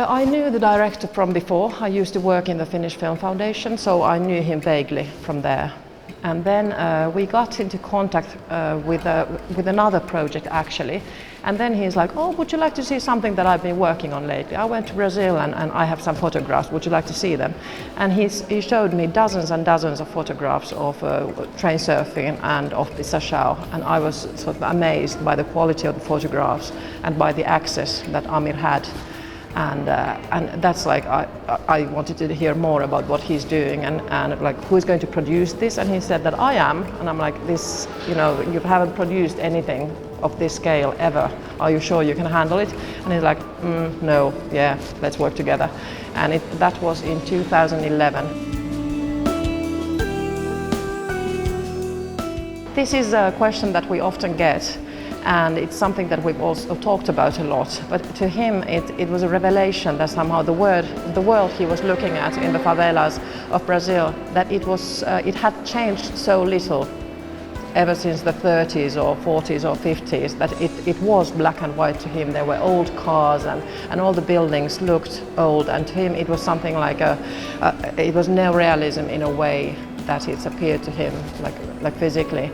I knew the director from before. I used to work in the Finnish Film Foundation, so I knew him vaguely from there. And then we got into contact with another project actually. And then he's like, oh, would you like to see something that I've been working on lately? I went to Brazil and I have some photographs. Would you like to see them? And he showed me dozens and dozens of photographs of train surfing and of Pixadores. And I was sort of amazed by the quality of the photographs and by the access that Amir had. And that's like, I wanted to hear more about what he's doing and like who's going to produce this, and he said that I am, and I'm like, this, you know, you haven't produced anything of this scale ever, are you sure you can handle it? And he's like, no, yeah, let's work together. And that was in 2011. This is a question that we often get. And it's something that we've also talked about a lot. But to him, it was a revelation that somehow the world he was looking at in the favelas of Brazil, that it had changed so little ever since the 30s or 40s or 50s, that it was black and white to him. There were old cars and all the buildings looked old. And to him, it was something like it was neorealism in a way that it appeared to him, like physically.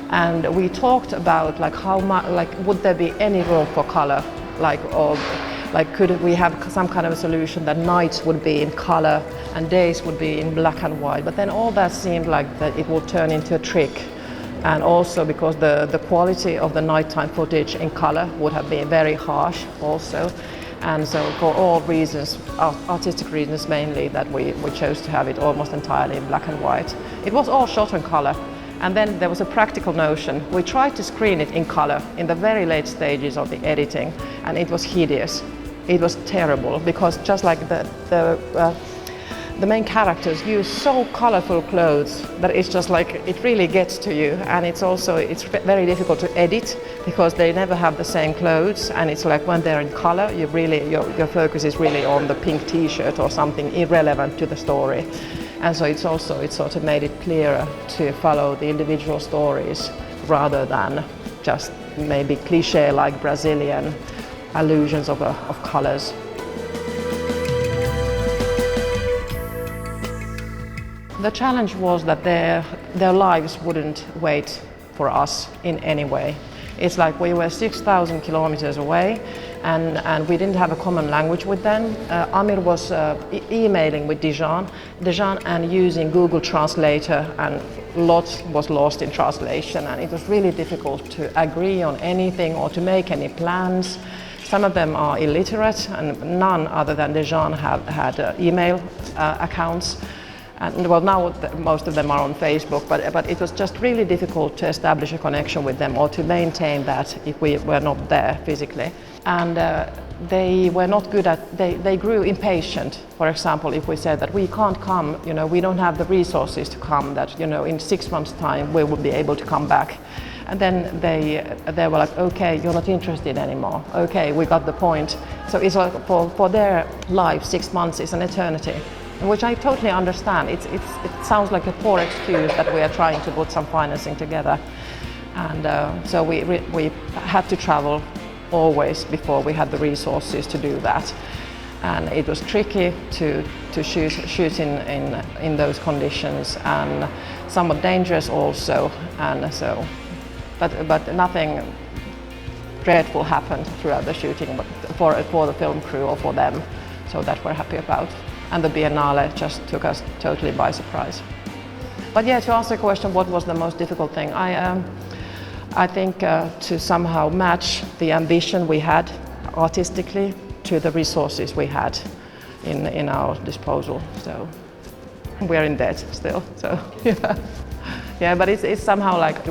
And we talked about like how much, like would there be any room for color, or could we have some kind of a solution that nights would be in color and days would be in black and white. But then all that seemed like that it would turn into a trick, and also because the quality of the nighttime footage in color would have been very harsh also. And so for all reasons, artistic reasons mainly, that we chose to have it almost entirely in black and white. It was all shot in color. And then there was a practical notion. We tried to screen it in color in the very late stages of the editing, and it was hideous. It was terrible, because just like the main characters use so colorful clothes that it's just like, it really gets to you. And it's very difficult to edit because they never have the same clothes, and it's like when they're in color, your focus is really on the pink t-shirt or something irrelevant to the story. And so it sort of made it clearer to follow the individual stories rather than just maybe cliche like Brazilian allusions of colors. The challenge was that their lives wouldn't wait for us in any way. It's like we were 6,000 kilometers away, and we didn't have a common language with them. Amir was emailing with Dijon and using Google Translator, and lots was lost in translation, and it was really difficult to agree on anything or to make any plans. Some of them are illiterate, and none other than Dijon had email accounts. And well, now most of them are on Facebook, but it was just really difficult to establish a connection with them or to maintain that if we were not there physically. And they were not good they grew impatient. For example, if we said that we can't come, we don't have the resources to come, that, in 6 months' time we will be able to come back. And then they were like, okay, you're not interested anymore. Okay, we got the point. So it's like for their life, 6 months is an eternity. Which I totally understand. It sounds like a poor excuse that we are trying to put some financing together, and so we had to travel always before we had the resources to do that, and it was tricky to shoot in those conditions, and somewhat dangerous also, and so but nothing dreadful happened throughout the shooting, but for the film crew or for them, so that we're happy about. And the Biennale just took us totally by surprise. But yeah, to answer the question, what was the most difficult thing? I think to somehow match the ambition we had artistically to the resources we had in our disposal. So we're in debt still. So yeah, but it's somehow like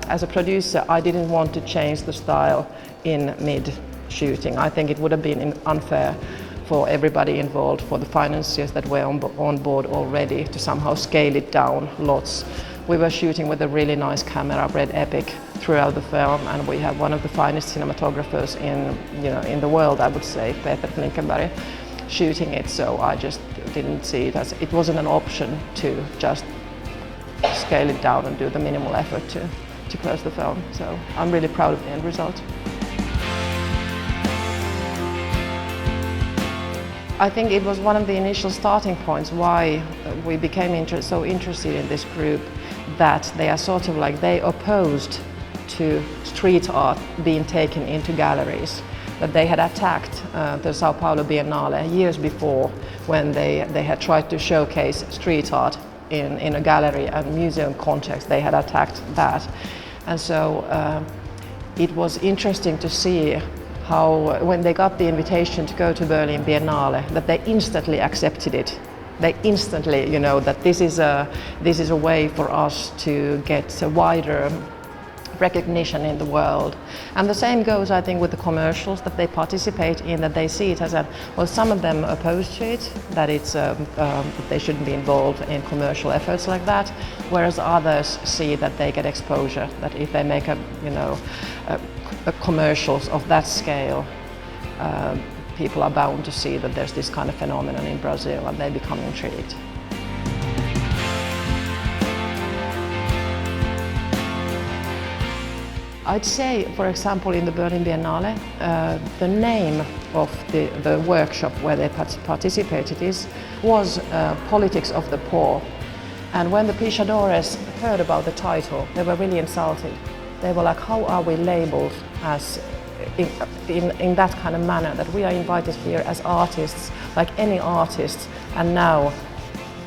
as a producer, I didn't want to change the style in mid-shooting. I think it would have been unfair for everybody involved, for the financiers that were on board already, to somehow scale it down lots. We were shooting with a really nice camera, Red Epic, throughout the film, and we have one of the finest cinematographers in the world, I would say, Peter Flinkenberg, shooting it. So I just didn't see it as, it wasn't an option to just scale it down and do the minimal effort to close the film. So I'm really proud of the end result. I think it was one of the initial starting points why we became so interested in this group, that they are sort of like, they opposed to street art being taken into galleries. That they had attacked the Sao Paulo Biennale years before, when they had tried to showcase street art in a gallery and museum context. They had attacked that. And so it was interesting to see how, when they got the invitation to go to Berlin Biennale, that they instantly accepted it. They instantly, you know, that this is a way for us to get a wider recognition in the world. And the same goes, I think, with the commercials that they participate in, that they see it as well, some of them opposed to it, that it's that they shouldn't be involved in commercial efforts like that, whereas others see that they get exposure, that if they make a commercials of that scale, people are bound to see that there's this kind of phenomenon in Brazil, and they become intrigued. I'd say, for example, in the Berlin Biennale, the name of the workshop where they participated was Politics of the Poor. And when the Pixadores heard about the title, they were really insulted. They were like, how are we labeled as in that kind of manner, that we are invited here as artists, like any artists, and now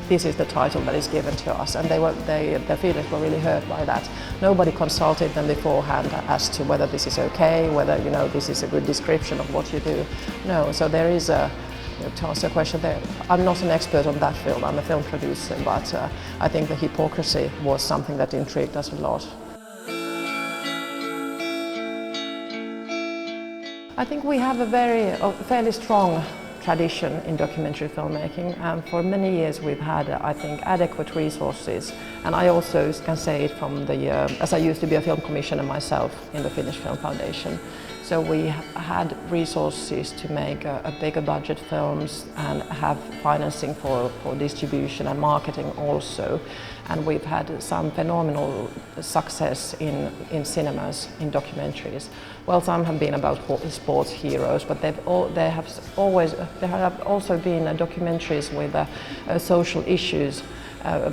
this is the title that is given to us, and their feelings were really hurt by that. Nobody consulted them beforehand as to whether this is okay, whether, you know, this is a good description of what you do. No, so there is a, to answer your question there, I'm not an expert on that film, I'm a film producer, but I think the hypocrisy was something that intrigued us a lot. I think we have a fairly strong tradition in documentary filmmaking, and for many years we've had, I think, adequate resources. And I also can say it from as I used to be a film commissioner myself in the Finnish Film Foundation. So we had resources to make a bigger budget films and have financing for distribution and marketing also. And we've had some phenomenal success in cinemas, in documentaries. Well, some have been about sports heroes, but there have also been documentaries with social issues,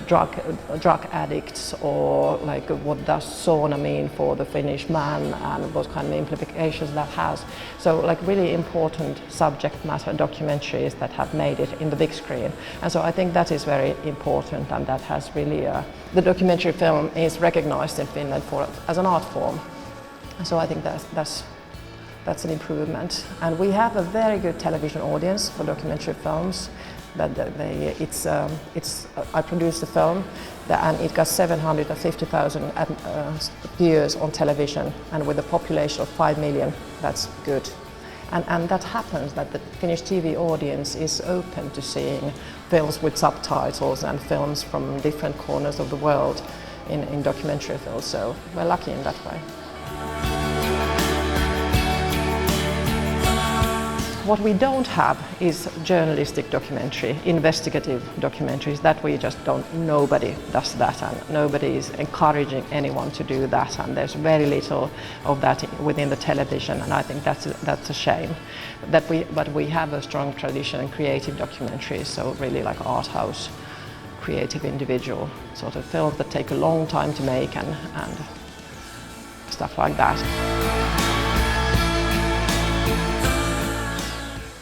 drug addicts, or like what does sauna mean for the Finnish man, and what kind of implications that has. So like really important subject matter documentaries that have made it in the big screen. And so I think that is very important, and that has really, the documentary film is recognized in Finland as an art form. So I think that's an improvement. And we have a very good television audience for documentary films. I produced the film, and it got 750,000 viewers on television, and with a population of 5 million, that's good. And that happens, that the Finnish TV audience is open to seeing films with subtitles and films from different corners of the world in documentary films, so we're lucky in that way. What we don't have is journalistic documentary, investigative documentaries. That we just don't, nobody does that, and nobody is encouraging anyone to do that, and there's very little of that within the television, and I think that's a shame. But we have a strong tradition in creative documentaries, so really like art house, creative individual sort of films that take a long time to make and stuff like that.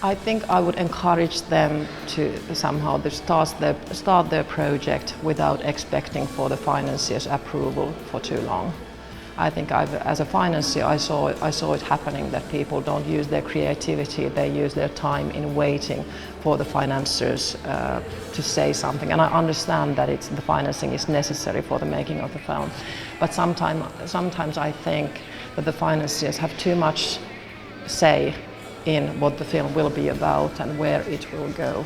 I think I would encourage them to somehow start their project without expecting for the financier's approval for too long. I think as a financier, I saw it happening, that people don't use their creativity, they use their time in waiting for the financiers to say something. And I understand that the financing is necessary for the making of the film. But sometimes I think that the financiers have too much say in what the film will be about and where it will go.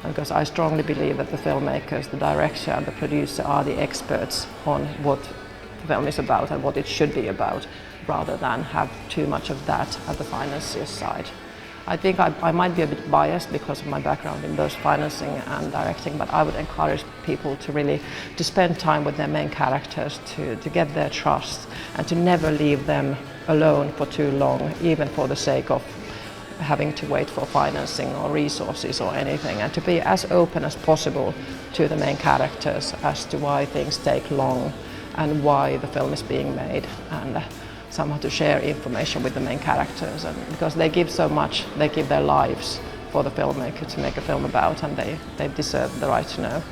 Because I strongly believe that the filmmakers, the director and the producer are the experts on what the film is about and what it should be about, rather than have too much of that at the financier's side. I think I might be a bit biased because of my background in both financing and directing, but I would encourage people to spend time with their main characters, to get their trust, and to never leave them alone for too long, even for the sake of having to wait for financing or resources or anything, and to be as open as possible to the main characters as to why things take long and why the film is being made, and somehow to share information with the main characters, and because they give so much, they give their lives for the filmmaker to make a film about, and they deserve the right to know.